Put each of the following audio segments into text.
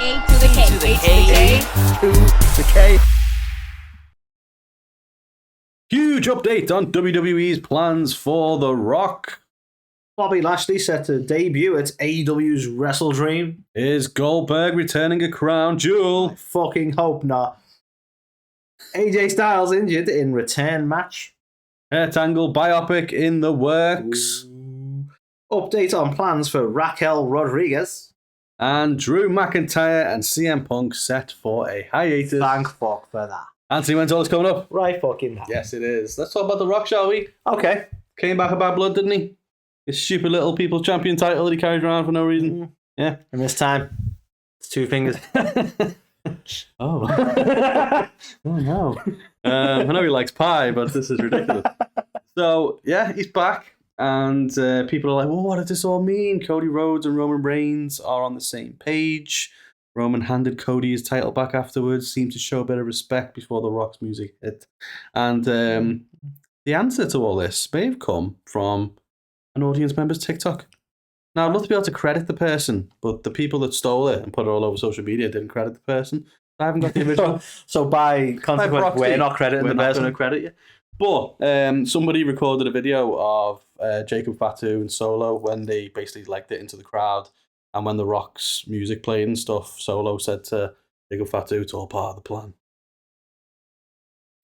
A to the K. To the K. To the K. Huge update on WWE's plans for The Rock. Bobby Lashley set to debut at AEW's WrestleDream. Is Goldberg returning a crown jewel? I fucking hope not. AJ Styles injured in return match. Kurt Angle biopic in the works. Update on plans for Raquel Rodriguez. And Drew McIntyre and CM Punk set for a hiatus. Thank fuck for that. Anthony, when's all this coming up? Right fucking now. Yes, it is. Let's talk about The Rock, shall we? Okay. Came back a bad blood, didn't he? His stupid little People's Champion title that he carried around for no reason. Yeah. And this time, it's 2 fingers. Oh. Oh, no. I know he likes pie, but this is ridiculous. So, yeah, he's back. And people are like, well, what does this all mean? Cody Rhodes and Roman Reigns are on the same page. Roman handed Cody his title back afterwards, seemed to show a bit of respect before The Rock's music hit. And the answer to all this may have come from an audience member's TikTok. Now, I'd love to be able to credit the person, but the people that stole it and put it all over social media didn't credit the person. I haven't got the original. So by consequence, we're not crediting the person. We're not going to credit you. But somebody recorded a video of Jacob Fatu and Solo when they basically legged it into the crowd. And when The Rock's music played and stuff, Solo said to Jacob Fatu, it's all part of the plan.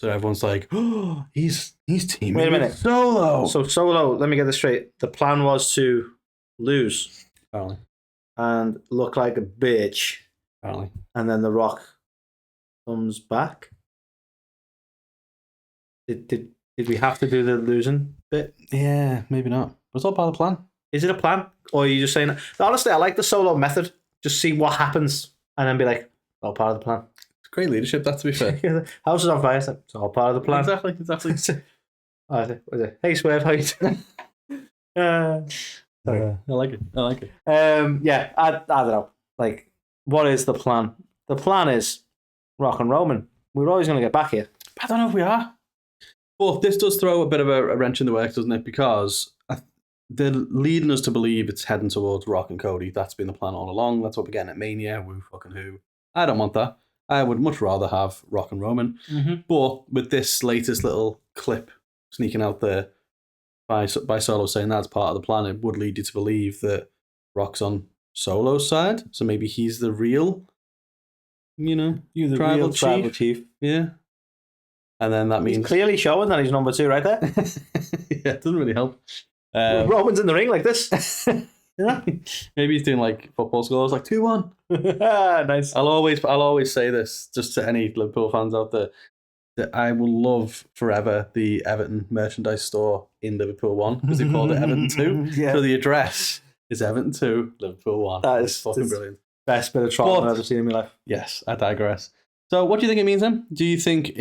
So everyone's like, oh, he's teaming Wait a minute. with Solo. So Solo, let me get this straight. The plan was to lose Apparently. and look like a bitch. Apparently. And then The Rock comes back. Did we have to do the losing bit? Yeah, maybe not. But it's all part of the plan. Is it a plan? Or are you just saying... Honestly, I like the Solo method. Just see what happens and then be like, all part of the plan. It's great leadership, that, to be fair. House is on fire. It's all part of the plan. Exactly. Was it? Hey, Swerve, how you doing? Sorry. I like it. Yeah, I don't know. Like, what is the plan? The plan is Rock and Roman. We're always going to get back here. I don't know if we are. But this does throw a bit of a wrench in the works, doesn't it? Because they're leading us to believe it's heading towards Rock and Cody. That's been the plan all along. That's what we're getting at Mania. Woo fucking who. I don't want that. I would much rather have Rock and Roman. Mm-hmm. But with this latest little clip sneaking out there by Solo saying that's part of the plan, it would lead you to believe that Rock's on Solo's side. So maybe he's the real, tribal chief. Yeah. And then that means... He's clearly showing that he's number 2 right there. Yeah, it doesn't really help. Roman's in the ring like this. Maybe he's doing like football scores, like 2-1. Nice. I'll always say this just to any Liverpool fans out there, that I will love forever the Everton merchandise store in Liverpool 1 because they called it Everton 2. Yeah. So the address is Everton 2, Liverpool 1. That is fucking brilliant. Best bit of trauma I've ever seen in my life. Yes, I digress. So what do you think it means then? Do you think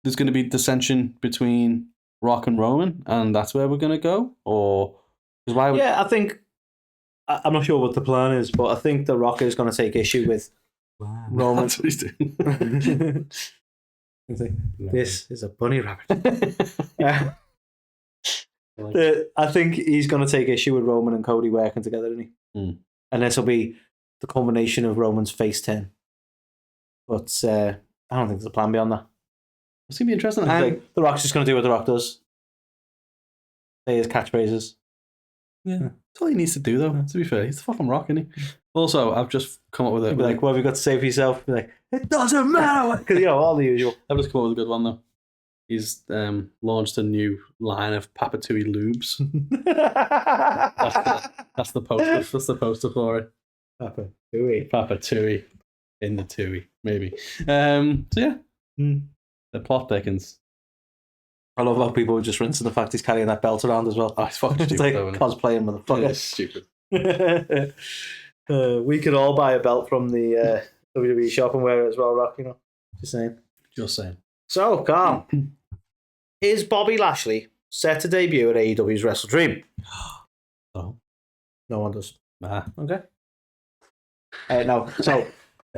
there's going to be dissension between Rock and Roman and that's where we're going to go? Or why would... Yeah, I think... I'm not sure what the plan is, but I think The Rock is going to take issue with Roman. That's what he's doing. This is a bunny rabbit. Yeah. I think he's going to take issue with Roman and Cody working together, isn't he? Mm. And this will be the culmination of Roman's face turn. But I don't think there's a plan beyond that. It's going to be interesting. Like, The Rock's just going to do what The Rock does. Say his catchphrases. Yeah. That's all he needs to do, though, to be fair. He's the fucking Rock, isn't he? Also, I've just come up with it. Be like, what have you got to say for yourself? Be like, it doesn't matter. Because, all the usual. I've just come up with a good one, though. He's launched a new line of Papatui lubes. that's the poster. That's the poster for it. Papatui in the Tui, maybe. So yeah, the plot thickens. I love how people are just rinsing the fact he's carrying that belt around as well. Oh, it's fucking stupid. It's like though, cosplaying motherfucker. It's stupid. We could all buy a belt from the WWE shop and wear it as well, Rock. Just saying. Just saying. So, Carl, is Bobby Lashley set to debut at AEW's WrestleDream? No. No one does. Nah. Okay. No. So,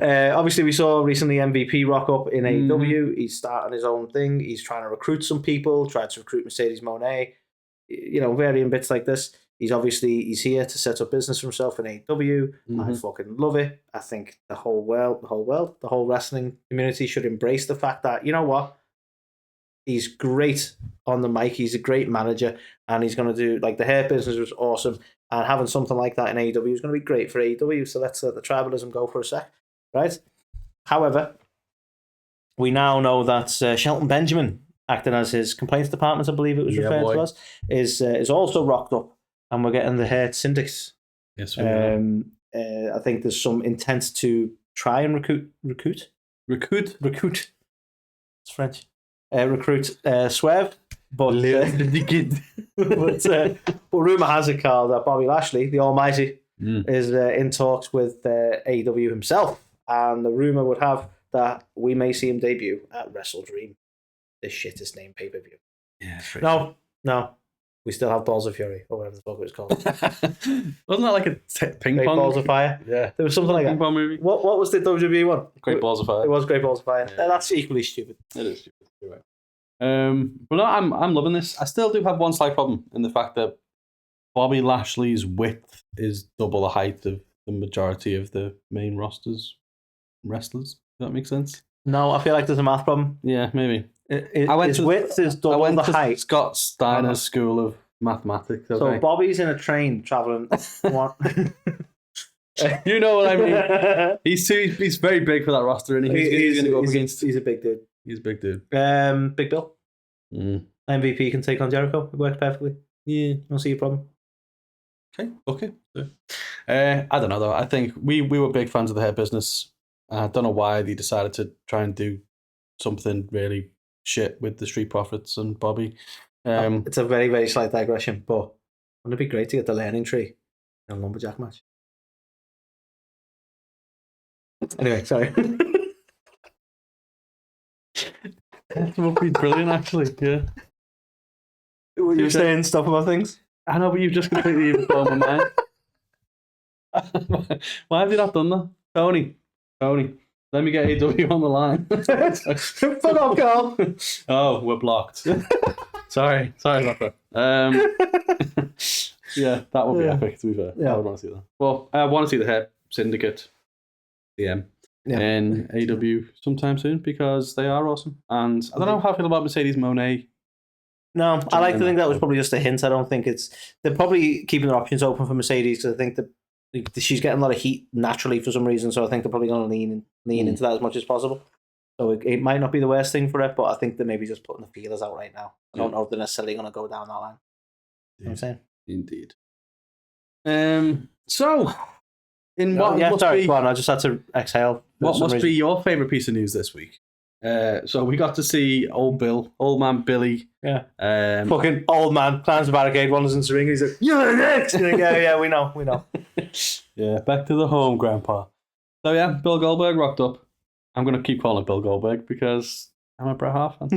obviously, we saw recently MVP rock up in AEW. He's starting his own thing. He's trying to recruit some people, tried to recruit Mercedes Moné, varying bits like this. he's here to set up business for himself in AEW. I fucking love it. I think the whole wrestling community should embrace the fact that, you know what, he's great on the mic. He's a great manager, and he's going to do, like, the hair business was awesome, and having something like that in AEW is going to be great for AEW. So let's let the tribalism go for a sec, right? However, we now know that Shelton Benjamin, acting as his complaints department, I believe it was referred to as, is also rocked up, and we're getting the Hurt Syndics. Yes, we are. I think there's some intent to try and recruit. It's French. Recruit Swerve, but rumor has it, Carl, that Bobby Lashley, the Almighty, is in talks with AEW himself, and the rumor would have that we may see him debut at WrestleDream, the shittest name pay-per-view. Yeah, no, we still have Balls of Fury, or whatever the fuck it was called. Wasn't that like a ping Great pong? Balls of Fire. Yeah, there was something like ping that. Pong movie. What was the WWE one? Great Balls of Fire. It was Great Balls of Fire. Yeah. That's equally stupid. It is stupid. You're right. But no, I'm loving this. I still do have one slight problem in the fact that Bobby Lashley's width is double the height of the majority of the main wrestlers. Does that make sense? No, I feel like there's a math problem. Yeah, maybe. His width is double the height. Scott Steiner's School of Mathematics. Okay. So Bobby's in a train traveling. You know what I mean? He's very big for that roster, and he's going to go up against. He's a big dude. He's a big dude. Big Bill. MVP can take on Jericho. It works perfectly. Yeah, I don't see a problem. Okay. I don't know though. I think we were big fans of the hair business. I don't know why they decided to try and do something really shit with the Street Profits and Bobby. It's a very, very slight digression, but wouldn't it be great to get the learning tree in a lumberjack match? Anyway, sorry. That would be brilliant, actually. Yeah. You were saying stuff about things? I know, but you've just completely blown my mind. Why have you not done that? Tony, let me get AW on the line. Fuck off, Carl. Oh, we're blocked. Sorry about that. Yeah, that would be epic, to be fair. Yeah. I would want to see that. Well, I want to see the Hair Syndicate in AEW sometime soon, because they are awesome. And I don't know how I feel about Mercedes Moné. No, I like to think that was probably just a hint. I don't think they're probably keeping their options open for Mercedes, because I think that she's getting a lot of heat naturally for some reason. So I think they're probably going to lean into that as much as possible. So it might not be the worst thing for it, but I think they're maybe just putting the feelers out right now. I don't know if they're necessarily going to go down that line. You know what I'm saying? Indeed. So, go on. I just had to exhale. What must be your favourite piece of news this week? So we got to see old man Billy. Yeah. Fucking old man climbs the barricade, wanders into the ring. He's like, "You're next." Yeah, we know. Yeah, back to the home, Grandpa. So yeah, Bill Goldberg rocked up. I'm gonna keep calling it Bill Goldberg because I'm a Bret Hart fan.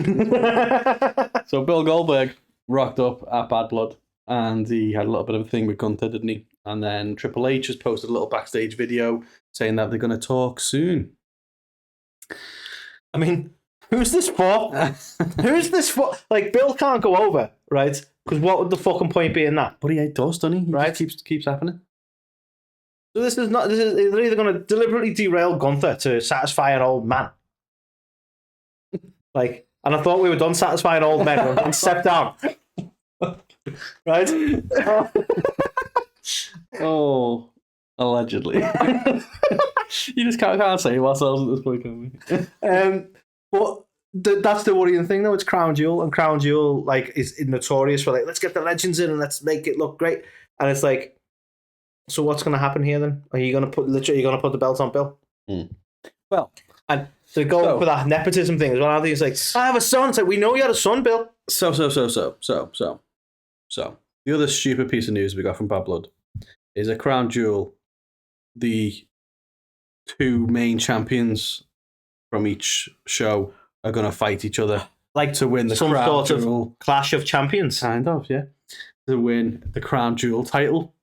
So Bill Goldberg rocked up at Bad Blood, and he had a little bit of a thing with Gunther, didn't he? And then Triple H has posted a little backstage video saying that they're gonna talk soon. I mean, who's this for? Who's this for? Like, Bill can't go over, right? Because what would the fucking point be in that? But he does, doesn't he? Right? Just keeps happening. So they're either going to deliberately derail Gunther to satisfy an old man. And I thought we were done satisfying old men and step down. Right? Oh, allegedly. You just can't save ourselves at this point, can we? But that's the worrying thing, though. It's Crown Jewel, and Crown Jewel is notorious for let's get the legends in and let's make it look great. And it's like, so what's going to happen here then? Are you going to put the belt on Bill? Well, and they're going for that nepotism thing as well. He's like, I have a son. It's like, we know you had a son, Bill. So. The other stupid piece of news we got from Bad Blood is a Crown Jewel. The two main champions from each show are going to fight each other, to win the some Crown sort Jewel. Of clash of champions, kind of, yeah, to win the Crown Jewel title.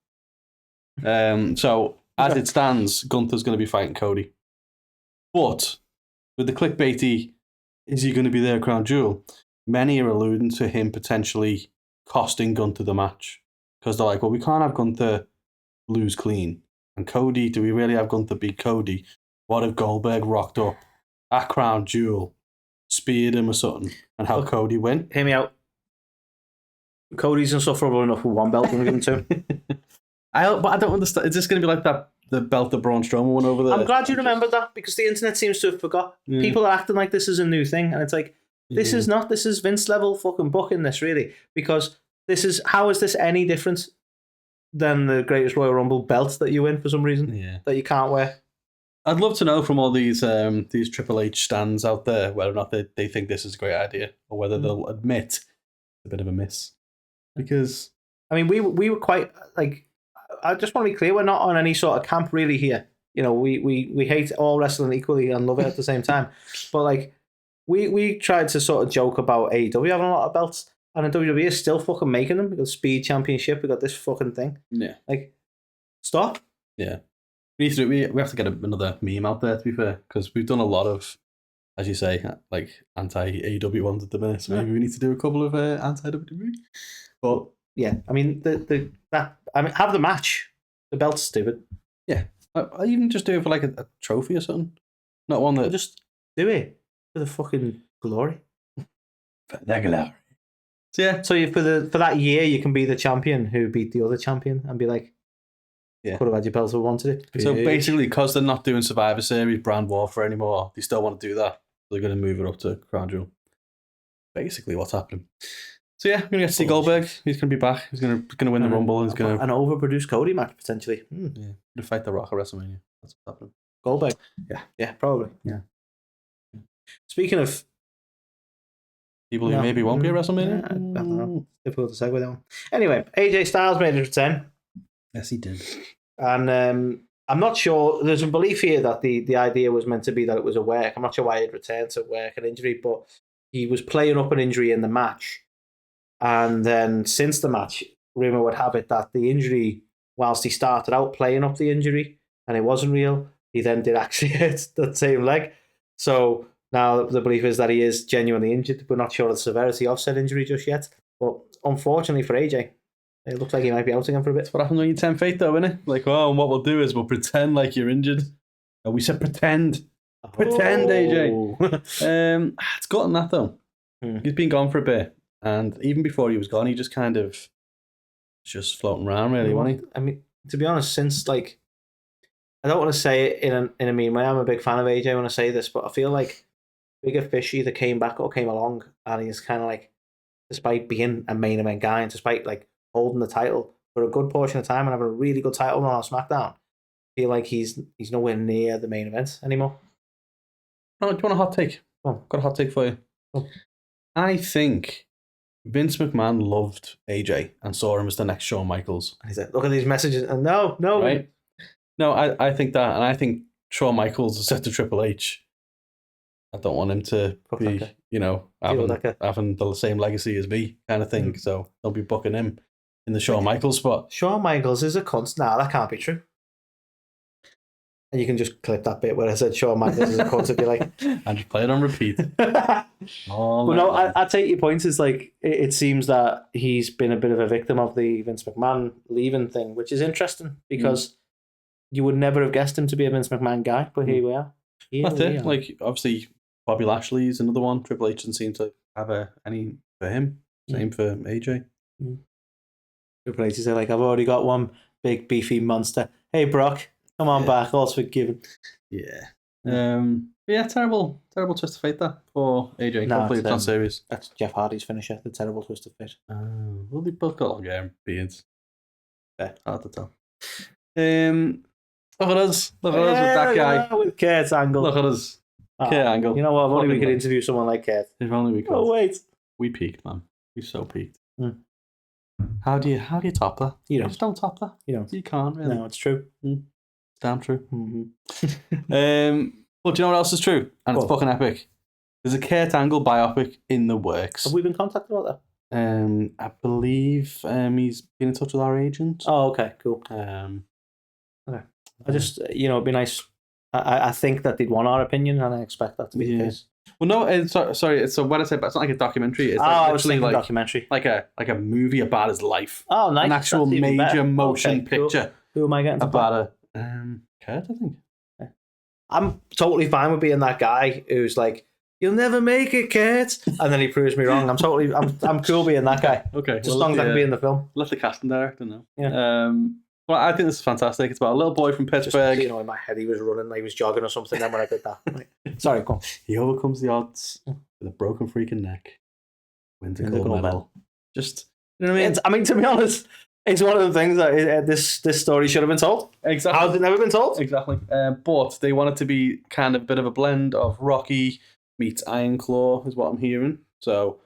So as it stands, Gunther's going to be fighting Cody, but with the clickbaity, is he going to be their Crown Jewel? Many are alluding to him potentially costing Gunther the match, because they're like, well, we can't have Gunther lose clean. And Cody, do we really have Gunther beat Cody? What if Goldberg rocked up at Crown Jewel, speared him or something, and how Cody win? Hear me out. Cody's insufferable enough with one belt and give him two. But I don't understand. Is this going to be like the belt that Braun Strowman won over there? I'm glad you remembered that, because the internet seems to have forgot. Yeah. People are acting like this is a new thing, and it's like, this is not. This is Vince level fucking booking this, really, because how is this any different than the Greatest Royal Rumble belt that you win for some reason that you can't wear? I'd love to know from all these Triple H stands out there whether or not they think this is a great idea, or whether they'll admit it's a bit of a miss. Because I mean, we were quite like. I just want to be clear, we're not on any sort of camp really here. You know, we hate all wrestling equally and love it at the same time. But like, we tried to sort of joke about AEW having a lot of belts, and the WWE is still fucking making them. We got Speed Championship, we got this fucking thing. Yeah. Like, stop. Yeah. We have to get another meme out there, to be fair, because we've done a lot of, as you say, like anti-AEW ones at the minute. So maybe we need to do a couple of anti-WWE. But yeah, I mean have the match. The belt's stupid. Yeah, I even just do it for like a trophy or something. Not one that just do it for the fucking glory. For the glory. So yeah, so for that year, you can be the champion who beat the other champion and be like, could have had your belt if we wanted it. So basically, because they're not doing Survivor Series brand warfare anymore, they still want to do that. They're going to move it up to Crown Jewel. Basically, what's happening. So yeah, we're going to get to see Goldberg. He's going to be back. He's going to win the Rumble. And he's going to an overproduced Cody match potentially. Yeah, going to fight the Rock at WrestleMania. That's what's happening. Goldberg. Yeah, probably. Yeah. Speaking of people who maybe won't be at WrestleMania, I don't know. Difficult to segue that one. Anyway, AJ Styles made his return. Yes, he did. And I'm not sure. There's a belief here that the idea was meant to be that it was a work. I'm not sure why he'd returned to work an injury, but he was playing up an injury in the match. And then since the match, rumour would have it that the injury, whilst he started out playing up the injury and it wasn't real, he then did actually hit the same leg. So now the belief is that he is genuinely injured. We're not sure of the severity of said injury just yet. But unfortunately for AJ, it looks like he might be out again for a bit. That's what happens when you tempt fate, though, isn't it? Like, and what we'll do is we'll pretend like you're injured. We said pretend. Pretend, AJ. It's gotten that, though. He's been gone for a bit. And even before he was gone, he just kind of just floating around, really, wasn't he? I mean, to be honest, since, like, I don't want to say it in a mean way. I'm a big fan of AJ when I say this, but I feel like bigger fish either came back or came along, and he's kind of like, despite being a main event guy and despite, like, holding the title for a good portion of time and having a really good title run on SmackDown, I feel like he's nowhere near the main event anymore. Oh, do you want a hot take? Got a hot take for you. I think Vince McMahon loved AJ and saw him as the next Shawn Michaels. And he said, look at these messages. And no. Right? No, I think that. And I think Shawn Michaels has said to Triple H, I don't want him to be, having the same legacy as me kind of thing. So don't be booking him in the Shawn Michaels spot. Shawn Michaels is a cunt. Nah, that can't be true. And you can just clip that bit where I said Shawn Michaels is a cunt and be like... and just play it on repeat. I take your point. It's like, it seems that he's been a bit of a victim of the Vince McMahon leaving thing, which is interesting because you would never have guessed him to be a Vince McMahon guy, but here we are. That's it. Like, obviously, Bobby Lashley is another one. Triple H doesn't seem to have any for him. Same for AJ. Triple H is like, I've already got one big beefy monster. Hey, Brock. Come on back, all's forgiven. Yeah. Terrible twist of fate that for AJ. Hopefully it's not serious. That's Jeff Hardy's finisher, the terrible twist of fate. Well, they both got long hair and beards. Yeah, hard to tell. Look at us. Look at us with that guy. With Kurt Angle. Look at us. Kurt Angle. You know what? If only we could interview someone like Kurt. If only we could. Oh, wait. We peaked, man. We so peaked. How do you top that? You just don't top that. You can't, really. No, it's true. Damn true. But do you know what else is true? And it's fucking epic. There's a Kurt Angle biopic in the works. Have we been contacted about that? I believe he's been in touch with our agent. Oh, okay, cool. Okay. I just, it'd be nice. I think that they'd want our opinion, and I expect that to be the case. Well, no, sorry. It's when I say, but it's not like a documentary. It's I was literally thinking like documentary. like a movie about his life. Oh, nice. An actual That's even better. major motion Okay, cool. picture Who am I getting to about Kurt, I think. I'm totally fine with being that guy who's like, "You'll never make it, Kurt," and then he proves me wrong. I'm cool being that guy. Okay, Just as long as I can be in the film. Let the casting director know. Yeah. Well, I think this is fantastic. It's about a little boy from Pittsburgh. Just, in my head he was running, like he was jogging or something. Then when I did that, sorry, go on. He overcomes the odds with a broken freaking neck. Wins a gold medal. Just, you know what I mean? I mean, to be honest, it's one of the things that this story should have been told. Exactly. How has it never been told? Exactly. But they want it to be kind of a bit of a blend of Rocky meets Iron Claw, is what I'm hearing. So,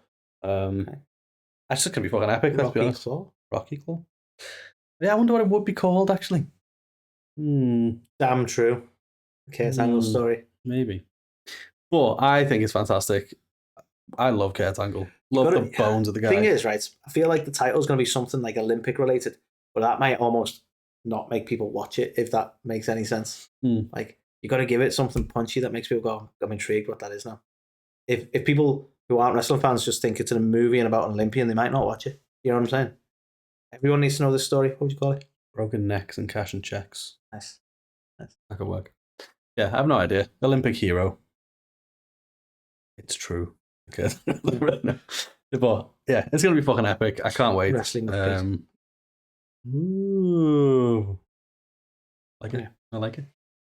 that's just going to be fucking epic, let's be honest. Rocky Claw? Yeah, I wonder what it would be called, actually. Damn true. Kurt Angle story. Maybe. But I think it's fantastic. I love Kurt Angle. Love the bones of the guy. The thing is, right, I feel like the title's going to be something like Olympic related, but that might almost not make people watch it, if that makes any sense. Like, you got to give it something punchy that makes people go, I'm intrigued what that is now. If people who aren't wrestling fans just think it's a movie and about an Olympian, they might not watch it. You know what I'm saying? Everyone needs to know this story. What would you call it? Broken necks and cash and checks. Nice. That could work. Yeah, I have no idea. Olympic hero. It's true. Okay. But yeah, it's going to be fucking epic. I can't wait. Wrestling with ooh. Like it. Yeah. I like it.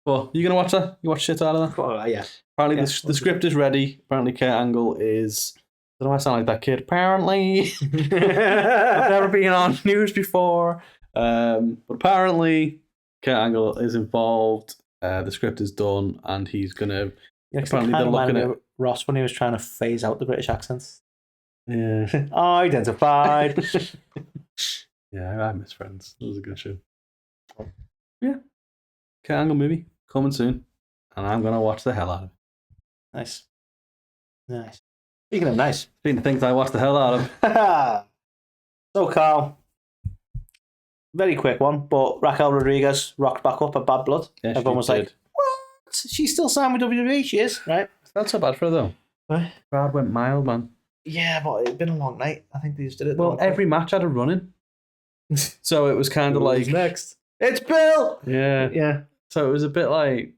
Well, you going to watch that? You watch shit out of that? Oh, yeah. Apparently the script is ready. Apparently Kurt Angle is... I don't know why I sound like that kid. Apparently. I've never been on news before. But apparently Kurt Angle is involved. The script is done and he's going to... apparently they're looking at... Ross when he was trying to phase out the British accents. Yeah. Identified. Yeah, I miss Friends. It was a good show. Yeah. Kurt Angle movie coming soon. And I'm going to watch the hell out of it. Nice. Speaking of nice. Speaking of things I watch the hell out of. So, Carl, very quick one, but Raquel Rodriguez rocked back up at Bad Blood. Yeah, everyone was like, what? She's still signed with WWE, she is, right? It's not so bad for her, though. What? Crowd went mild, man. Yeah, but it's been a long night. I think they just did it. Well, every match had a running. So it was kind of like... next? It's Bill! Yeah. Yeah. So it was a bit like...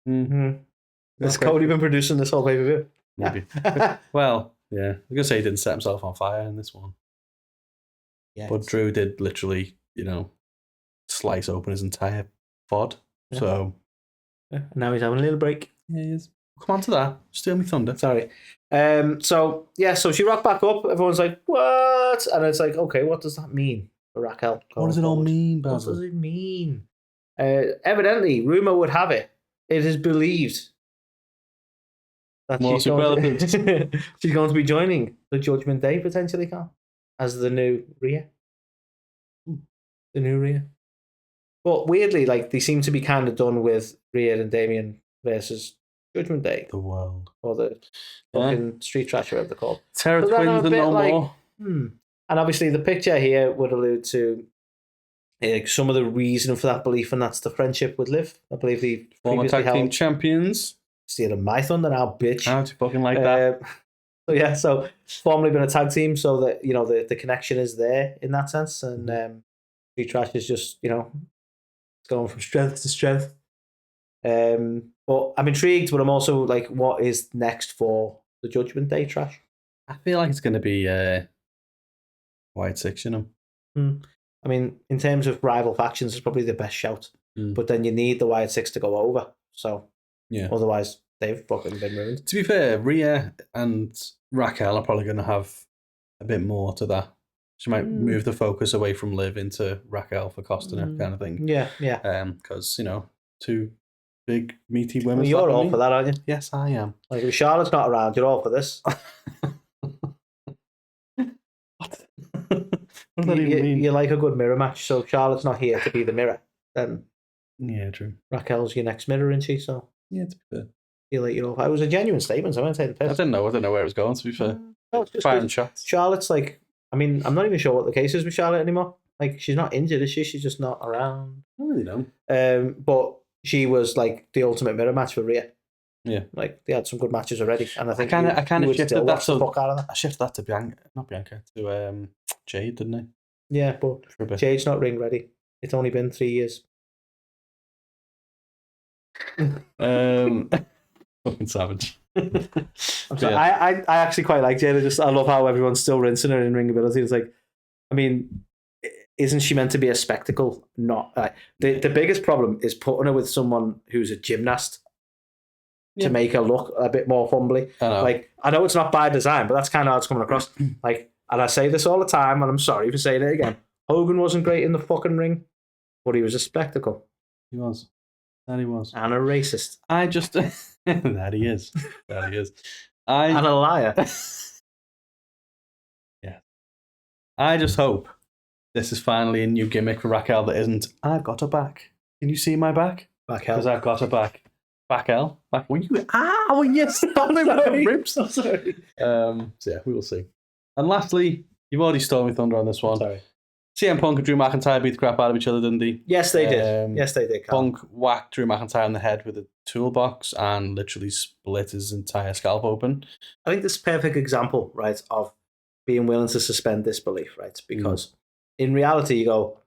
Has Cody been producing this whole pay-per-view? Maybe. Well, yeah. I was going to say he didn't set himself on fire in this one. Yeah. But Drew did literally, slice open his entire pod. Yeah. So... Yeah. Now he's having a little break. Yeah, he is. Come on to that. Steal me thunder. Sorry. So she rocked back up. Everyone's like, what? And it's like, okay, what does that mean for Raquel? What does it all mean, What Basil? does it mean? Evidently, rumor would have it. It is believed that More superlatives. she's going to be joining the Judgment Day potentially, Carl, as the new Rhea. The new Rhea. But weirdly, like they seem to be kind of done with Rhea and Damien versus Judgment Day. The world. Or the fucking Street Trash, whatever they're called. Terror Twins and no more. And obviously the picture here would allude to some of the reason for that belief, and that's the friendship with Liv. I believe the former tag team champions. Stealing my thunder now, bitch. How do you fucking like that? So formerly been a tag team, so that the connection is there in that sense, and Street Trash is just going from strength to strength. But I'm intrigued, but I'm also like, what is next for the Judgment Day Trash? I feel like it's going to be White Six, I mean, in terms of rival factions, it's probably the best shout. But then you need the White Six to go over. So otherwise, they've fucking been ruined. To be fair, Rhea and Raquel are probably going to have a bit more to that. She might move the focus away from Liv into Raquel for costing her kind of thing. Yeah. Because, two big, meaty women. You're all for that, aren't you? Yes, I am. Like, if Charlotte's not around, you're all for this. What? What does that even mean? You like a good mirror match, so Charlotte's not here to be the mirror. Then true. Raquel's your next mirror, isn't she? So to be fair. It was a genuine statement, so I won't take the piss. I didn't know where it was going, to be fair. No, it's just firing shots. Charlotte's like, I mean, I'm not even sure what the case is with Charlotte anymore. Like, she's not injured, is she? She's just not around. I don't really know. But she was like the ultimate mirror match for Rhea. Yeah. Like, they had some good matches already. And I think I kind of shifted that. the fuck out of that. I shifted that to to Jade, didn't I? Yeah, but For a bit. Jade's not ring ready. It's only been 3 years. Fucking savage. I'm sorry. I actually quite like Jade. I love how everyone's still rinsing her in ring ability. It's like, I mean, isn't she meant to be a spectacle? Not the biggest problem is putting her with someone who's a gymnast to make her look a bit more humbly. I know it's not by design, but that's kind of how it's coming across. Like, and I say this all the time, and I'm sorry for saying it again. Hogan wasn't great in the fucking ring, but he was a spectacle. He was. That he was. And a racist. I just that he is. That he is. And a liar. Yeah. I just hope this is finally a new gimmick for Raquel that isn't, I've got her back. Can you see my back? Because I've got her back. Back-el. Back. Were you? Will you stop me with the ribs? I'm sorry. So yeah, we will see. And lastly, you've already stole me thunder on this one. Sorry. CM Punk and Drew McIntyre beat the crap out of each other, didn't they? Yes, they did. Yes, they did. Punk whacked Drew McIntyre on the head with a toolbox and literally split his entire scalp open. I think this is a perfect example, right, of being willing to suspend disbelief, right? Because in reality, you go,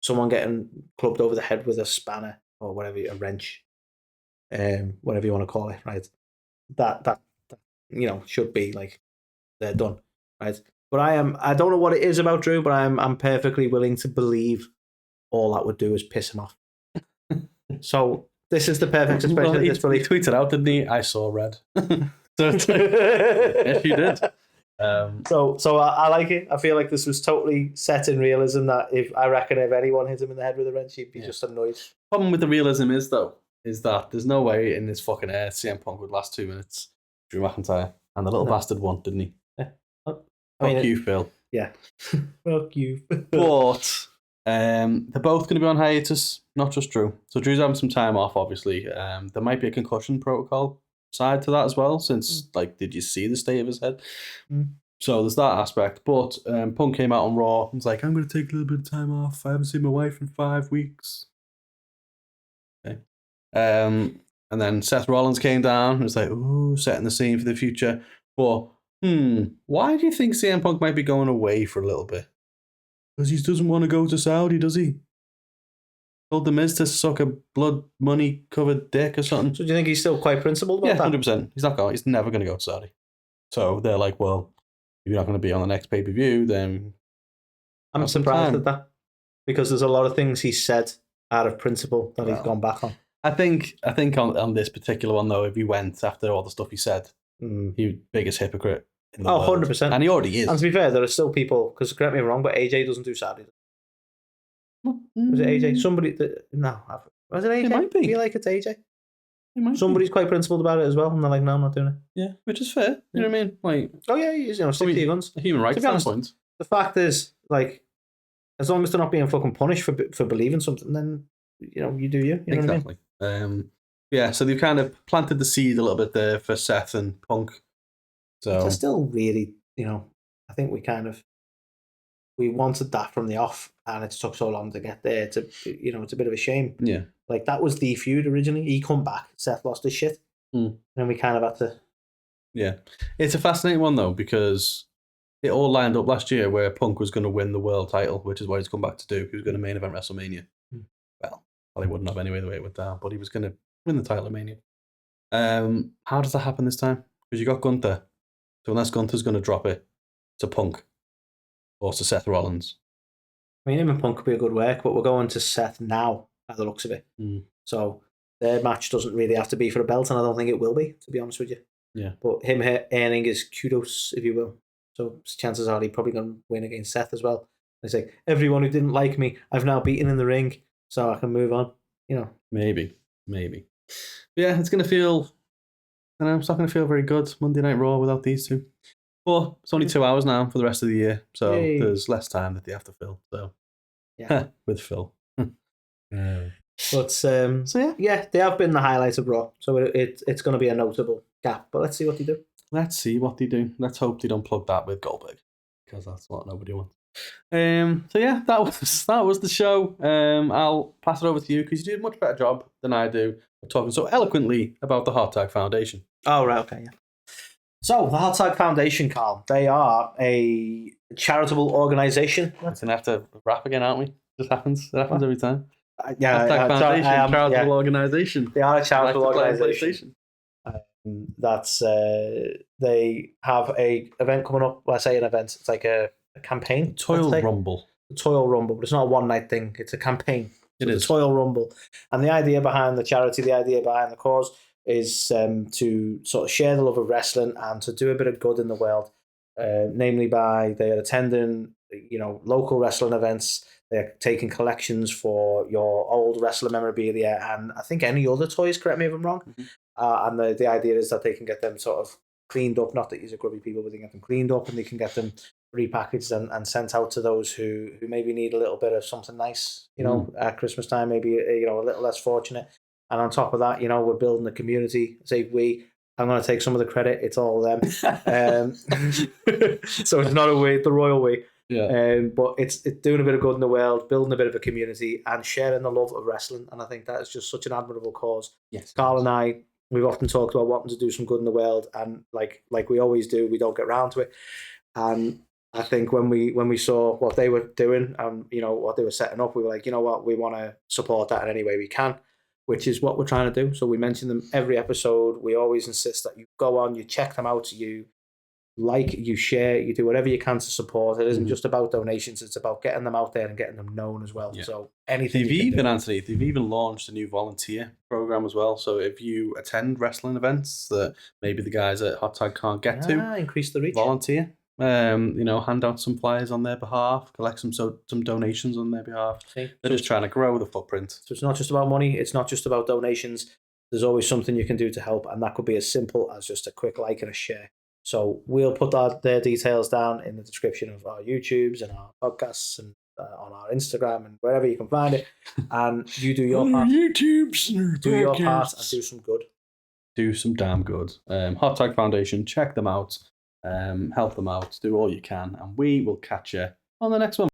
someone getting clubbed over the head with a spanner or whatever, a wrench, whatever you want to call it, right? That should be like, they're done, right? But I don't know what it is about Drew, but I'm perfectly willing to believe all that would do is piss him off. So this is the perfect expression of disbelief. He tweeted out, didn't he? I saw red. Yes, you did. So I like it. I feel like this was totally set in realism. That if anyone hit him in the head with a wrench, he'd be just annoyed. Problem with the realism is that there's no way in this fucking air CM Punk would last 2 minutes. Drew McIntyre and the little bastard won, didn't he? Yeah. Fuck you, Phil. Yeah. Fuck you. But they're both going to be on hiatus, not just Drew. So Drew's having some time off, obviously. There might be a concussion protocol side to that as well, since, did you see the state of his head? So there's that aspect. But Punk came out on Raw and was like, I'm going to take a little bit of time off. I haven't seen my wife in 5 weeks. Okay. And then Seth Rollins came down and was like, ooh, setting the scene for the future. But why do you think CM Punk might be going away for a little bit? Because he doesn't want to go to Saudi, does he? Told the Miz to suck a blood money covered dick or something. So do you think he's still quite principled about that? 100%. He's not going. He's never going to go to Saudi. So they're like, well, if you're not going to be on the next pay-per-view, then I'm surprised at that, because there's a lot of things he said out of principle that he's gone back on. I think on this particular one though, if he went after all the stuff he said, he's biggest hypocrite in the world. 100%. And he already is. And to be fair, there are still people, because correct me if I'm wrong, but AJ doesn't do Saudi. Was it AJ? Somebody no, was it AJ? It might be. I feel like it's AJ. Somebody's quite principled about it as well, and they're like, no, I'm not doing it. Yeah, which is fair. You know what I mean? Like, oh yeah, stick to your guns. Human rights standpoint. The fact is, like, as long as they're not being fucking punished for believing something, then you do you. You know exactly. What I mean? Yeah, so they've kind of planted the seed a little bit there for Seth and Punk. So it's still really, I think we wanted that from the off, and it took so long to get there. It's a bit of a shame. Yeah, like that was the feud originally. He come back, Seth lost his shit, and then we kind of had to. Yeah, it's a fascinating one though, because it all lined up last year where Punk was going to win the world title, which is what he's come back to do. He was going to main event WrestleMania. Well, he wouldn't have anyway the way it went down, but he was going to win the title at Mania. How does that happen this time? Because you got Gunther. So unless Gunther's going to drop it to Punk or to Seth Rollins. I mean, him and Punk could be a good work, but we're going to Seth now at the looks of it. So their match doesn't really have to be for a belt, and I don't think it will be, to be honest with you. Yeah. But him earning his kudos, if you will. So chances are he's probably going to win against Seth as well. They say, everyone who didn't like me, I've now beaten in the ring, so I can move on. Maybe. But yeah, it's going to feel... it's not going to feel very good, Monday Night Raw, without these two. But it's only 2 hours now for the rest of the year, so there's less time that they have to fill. So yeah, with Phil. But so yeah, they have been the highlights of Raw. So it's going to be a notable gap. But let's see what they do. Let's hope they don't plug that with Goldberg, because that's what nobody wants. So yeah, that was the show. I'll pass it over to you because you do a much better job than I do talking so eloquently about the Hot Tag Foundation. Oh, right, okay, yeah. So, the Hot Tag Foundation, Carl, they are a charitable organisation. We're going to have to rap again, aren't we? It just happens. It happens every time. Yeah, Hot Tag Foundation, charitable organisation. They are a charitable organisation. They have a event coming up. Well, I say an event. It's like a campaign. Toil Rumble. The Toil Rumble, but it's not a one-night thing. It's a campaign. It is. The Toil Rumble. And the idea behind the charity, the idea behind the cause is to sort of share the love of wrestling and to do a bit of good in the world, namely by they are attending, local wrestling events. They're taking collections for your old wrestler memorabilia and I think any other toys, correct me if I'm wrong. Mm-hmm. And the idea is that they can get them sort of cleaned up, not that these are grubby people, but they can get them cleaned up and they can get them repackaged and sent out to those who maybe need a little bit of something nice, at Christmas time, maybe, a little less fortunate. And on top of that, we're building a community. I say we. I'm going to take some of the credit. It's all them. So it's not the royal we. Yeah. But it's doing a bit of good in the world, building a bit of a community, and sharing the love of wrestling. And I think that is just such an admirable cause. Yes. Carl and I, we've often talked about wanting to do some good in the world, and like we always do, we don't get around to it. And I think when we saw what they were doing and what they were setting up, we were like, you know what, we want to support that in any way we can, which is what we're trying to do. So we mention them every episode. We always insist that you go on, you check them out, you like, you share, you do whatever you can to support. It isn't just about donations; it's about getting them out there and getting them known as well. Yeah. So anything. They've even launched a new volunteer program as well. So if you attend wrestling events that maybe the guys at Hot Tag can't get to, increase the reach. Volunteer. Hand out some flyers on their behalf, collect some donations on their behalf. They're just trying to grow the footprint. So it's not just about money. It's not just about donations. There's always something you can do to help, and that could be as simple as just a quick like and a share. So we'll put their details down in the description of our YouTubes and our podcasts and on our Instagram and wherever you can find it. And you do your part. YouTubes, do your part and do some good. Do some damn good. Hot Tag Foundation, check them out. Help them out. Do all you can, and we will catch you on the next one.